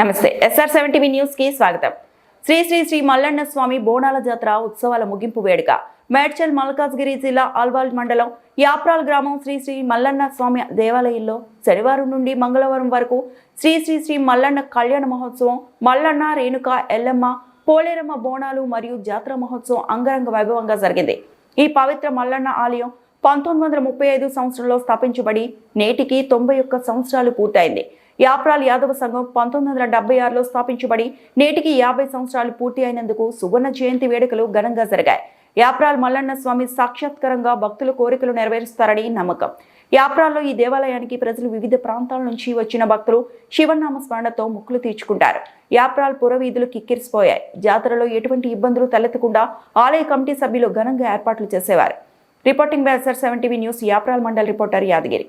నమస్తే SR7 TV news కి స్వాగతం. శ్రీ శ్రీ శ్రీ మల్లన్న స్వామి బోనాల జాతర ఉత్సవాల ముగింపు వేడుక మేడ్చల్ మల్కాజ్గిరి జిల్లా ఆల్వాల్ మండలం యాప్రాల్ గ్రామం శ్రీ శ్రీ మల్లన్న స్వామి దేవాలయంలో శనివారం నుండి మంగళవారం వరకు శ్రీ శ్రీ శ్రీ మల్లన్న కళ్యాణ మహోత్సవం, మల్లన్న రేణుక ఎల్లమ్మ పోలేరమ్మ బోనాలు మరియు జాతర మహోత్సవం అంగరంగ వైభవంగా జరిగింది. ఈ పవిత్ర మల్లన్న ఆలయం 1935 సంవత్సరంలో స్థాపించబడి నేటికి 91 సంవత్సరాలు పూర్తయింది. యాప్రాల్ యాదవ సంఘం 1976లో స్థాపించబడి నేటికి 50 సంవత్సరాలు పూర్తి అయినందుకు సువర్ణ జయంతి వేడుకలు ఘనంగా జరిగాయి. యాప్రాల్ మల్లన్న స్వామి సాక్షాత్కారంగా భక్తుల కోరికలు నెరవేరుస్తారని నమ్మకం. యాప్రాల్లో ఈ దేవాలయానికి ప్రజలు వివిధ ప్రాంతాల నుంచి వచ్చిన భక్తులు శివనామ స్మరణతో మొక్కులు తీర్చుకుంటారు. యాప్రాల్ పురవీధులు కిక్కిరిసిపోయాయి. జాతరలో ఎటువంటి ఇబ్బందులు తలెత్తకుండా ఆలయ కమిటీ సభ్యులు ఘనంగా ఏర్పాట్లు చేసేవారు. Reporting by SR7 TV news, Yapral mandal reporter Yadagiri.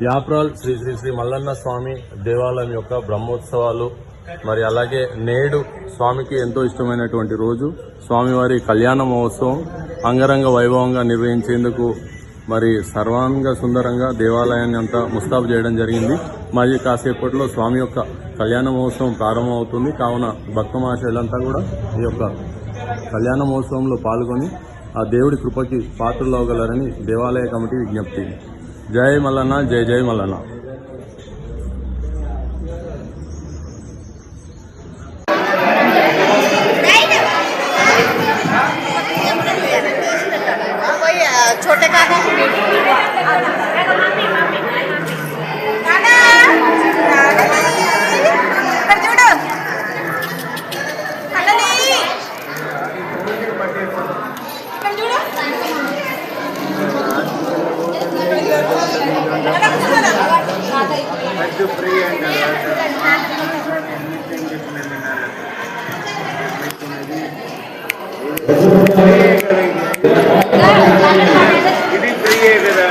Yapral Sri Sri Sri Mallanna Swamy దేవాలయం యొక్క బ్రహ్మోత్సవాలు మరి అలాగే నేడు స్వామికి ఎంతో ఇష్టమైనటువంటి రోజు స్వామివారి కళ్యాణ మహోత్సవం అంగరంగ వైభవంగా నిర్వహించేందుకు మరి సర్వాంగ సుందరంగా దేవాలయాన్ని అంతా ముస్తాబు చేయడం జరిగింది. మరి కాసేపట్లో స్వామి యొక్క కళ్యాణ మహోత్సవం ప్రారంభమవుతుంది. కావున భక్త మహాశయులంతా కూడా ఈ యొక్క కళ్యాణ మహోత్సవంలో పాల్గొని ఆ దేవుడి కృపకి పాత్రలవగలరని దేవాలయ కమిటీ విజ్ఞప్తి. జై మల్లన్న, జై జై మల్లన్న. ఇది ఫ్రీ కదా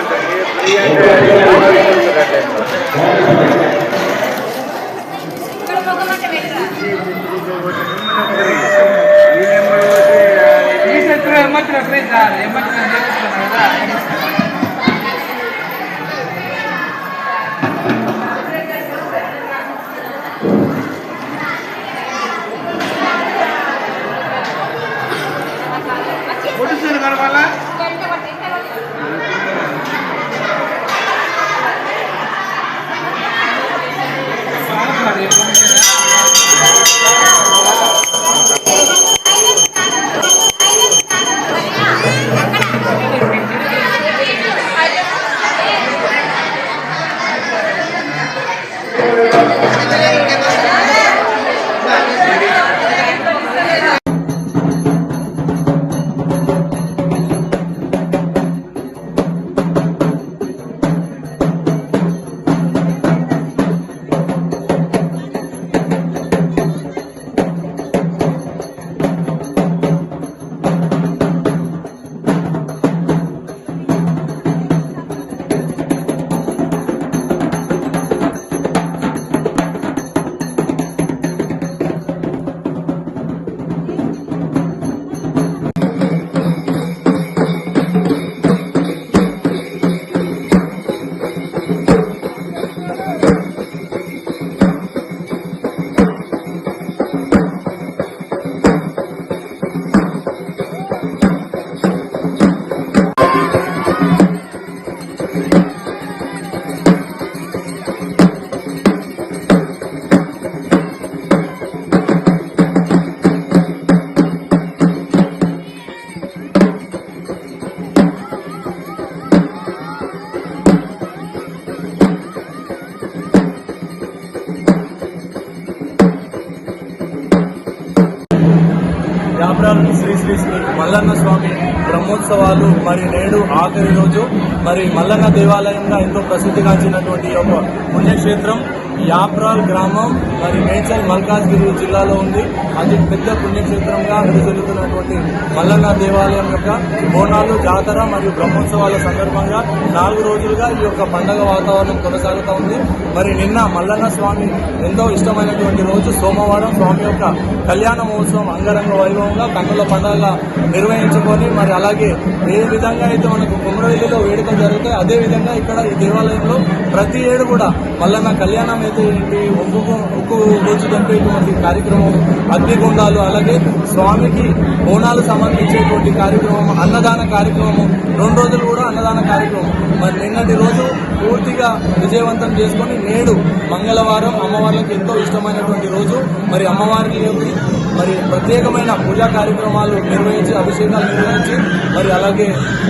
మల్లన్న స్వామి బ్రహ్మోత్సవాలు మరి నేడు ఆఖరి రోజు. మరి మల్లన్న దేవాలయంగా ఎంతో ప్రసిద్ధిగాంచినటువంటి ఒక పుణ్యక్షేత్రం యాప్రాల్ గ్రామం మరి మేడ్చల్ మల్కాజ్గిరి జిల్లాలో ఉంది. అది పెద్ద పుణ్యక్షేత్రంగా వెలుగొందుతున్నటువంటి మల్లన్న దేవాలయం యొక్క బోనాలు జాతర మరియు బ్రహ్మోత్సవాల సందర్భంగా 4 రోజులుగా ఈ యొక్క పండగ వాతావరణం కొనసాగుతూ ఉంది. మరి నిన్న మల్లన్న స్వామి ఎంతో ఇష్టమైనటువంటి రోజు సోమవారం స్వామి యొక్క కళ్యాణ మహోత్సవం అంగరంగ వైభవంగా కన్నుల పండుగ నిర్వహించుకొని మరి అలాగే ఏ విధంగా అయితే మనకు కుమ్రవెల్లిలో వేడుకలు జరుగుతాయి అదే విధంగా ఇక్కడ ఈ దేవాలయంలో ప్రతి ఏడు కూడా మల్లన్న కళ్యాణం అయితే ఏంటి ఉక్కు గొచ్చు దంపేటువంటి కార్యక్రమం, అగ్నిగుండాలు, అలాగే స్వామికి బోనాలు సమర్పించేటువంటి కార్యక్రమం, అన్నదాన కార్యక్రమం 2 రోజులు కూడా అన్నదాన కార్యక్రమం. మరి నిన్నటి రోజు పూర్తిగా విజయవంతం చేసుకొని నేడు మంగళవారం అమ్మవార్లకు ఎంతో ఇష్టమైనటువంటి రోజు. మరి అమ్మవారికి మరి ప్రత్యేకమైన పూజా కార్యక్రమాలు నిర్వహించి అభిషేకాలు నిర్వహించి మరి అలాగే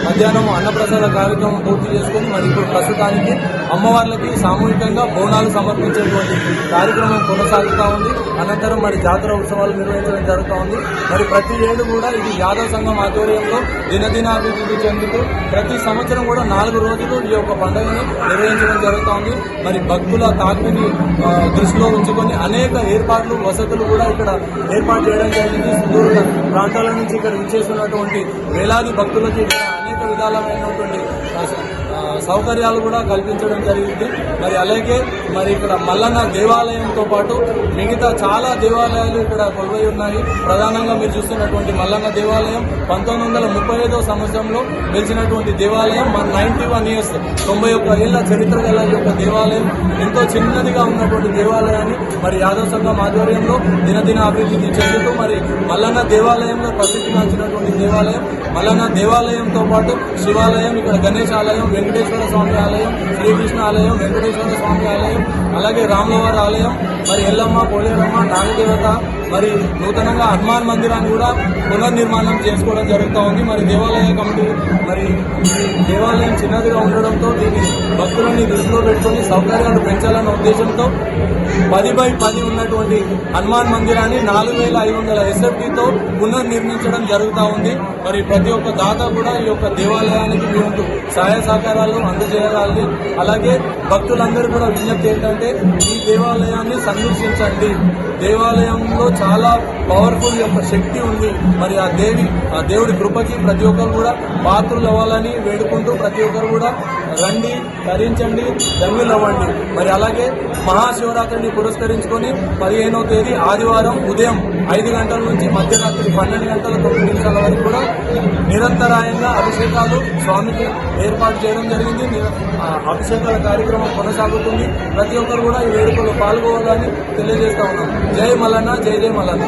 మధ్యాహ్నం అన్నప్రసాద కార్యక్రమం పూర్తి చేసుకొని మరి ఇప్పుడు ప్రస్తుతానికి అమ్మవార్లకి సామూహికంగా బోనాలు సమర్పించేటువంటి కార్యక్రమం కొనసాగుతూ ఉంది. అనంతరం మరి జాతర ఉత్సవాలు నిర్వహించడం జరుగుతూ ఉంది. మరి ప్రతి ఏడు కూడా ఇది యాదవ్ సంఘం ఆధ్వర్యంలో దినదినాభివృద్ధి చెందుతూ ప్రతి సంవత్సరం కూడా 4 రోజులు ఈ యొక్క పండుగని నిర్వహించడం జరుగుతూ ఉంది. మరి భక్తుల తాకిడిని దృష్టిలో ఉంచుకొని అనేక ఏర్పాట్లు వసతులు కూడా ఇక్కడ ఏర్పాటు చేయడం జరిగింది. సుదూర ప్రాంతాల నుంచి ఇక్కడ విచ్చేస్తున్నటువంటి వేలాది భక్తులకి ఇక్కడ అనేక విధాలైనటువంటి సౌకర్యాలు కూడా కల్పించడం జరిగింది. మరి అలాగే మరి ఇక్కడ మల్లన్న దేవాలయంతో పాటు మిగతా చాలా దేవాలయాలు ఇక్కడ కొలువై ఉన్నాయి. ప్రధానంగా మీరు చూస్తున్నటువంటి మల్లన్న దేవాలయం 1935వ సంవత్సరంలో వెలిసినటువంటి దేవాలయం. మన 91 ఇయర్స్ 91 ఏళ్ల చరిత్ర గల యొక్క దేవాలయం ఎంతో చిన్నదిగా ఉన్నటువంటి దేవాలయాన్ని మరి యాదవ్ సంఘం ఆధ్వర్యంలో దినదిన అభివృద్ధి చెందుతూ మరి మల్లన్న దేవాలయంలో ప్రసిద్ధిగాంచినటువంటి దేవాలయం. మల్లన్న దేవాలయంతో పాటు శివాలయం, ఇక్కడ గణేష్ ఆలయం, వెంకటేశ్వర స్వామి ఆలయం, శ్రీకృష్ణ ఆలయం, వెంకటేశ్వర స్వామి ఆలయం, అలాగే రాములవారి ఆలయం, మరి ఎల్లమ్మ, పోలేరమ్మ, నాగదేవత, మరి నూతనంగా హనుమాన్ మందిరాన్ని కూడా పునర్నిర్మాణం చేసుకోవడం జరుగుతూ ఉంది. మరి దేవాలయ కమిటీ మరి ఈ దేవాలయం చిన్నదిగా ఉండడంతో దీన్ని భక్తులని దృష్టిలో పెట్టుకుని సౌకర్యాలు పెంచాలన్న ఉద్దేశంతో 10x10 ఉన్నటువంటి హనుమాన్ మందిరాన్ని 4500 SFTతో పునర్నిర్మించడం జరుగుతూ ఉంది. మరి ప్రతి ఒక్క దాత కూడా ఈ యొక్క దేవాలయానికి మీ వంతు సహాయ సహకారాలు అందజేయాలి. అలాగే భక్తులందరూ కూడా విజ్ఞప్తి ఏంటంటే ఈ దేవాలయాన్ని సందర్శించండి. దేవాలయంలో చాలా పవర్ఫుల్ యొక్క శక్తి ఉంది. మరి ఆ దేవుడి కృపకి ప్రతి ఒక్కరు కూడా పాత్రలు అవ్వాలని వేడుకుంటూ ప్రతి ఒక్కరు కూడా రండి, ధరించండి, ధన్యులవ్వండి. మరి అలాగే మహాశివరాత్రిని పురస్కరించుకొని 15వ తేదీ ఆదివారం ఉదయం 5 గంటల నుంచి మధ్యరాత్రి 12 గంటల 9 నిమిషాల వరకు కూడా నిరంతరాయంగా అభిషేకాలు స్వామికి ఏర్పాటు చేయడం జరిగింది. అభిషేకాల కార్యక్రమం కొనసాగుతుంది. ప్రతి ఒక్కరు కూడా ఈ వేడుకలో పాల్గొవాలని తెలియజేస్తా ఉన్నాం. జై మల్లన్న, జై జై మల్లన్న.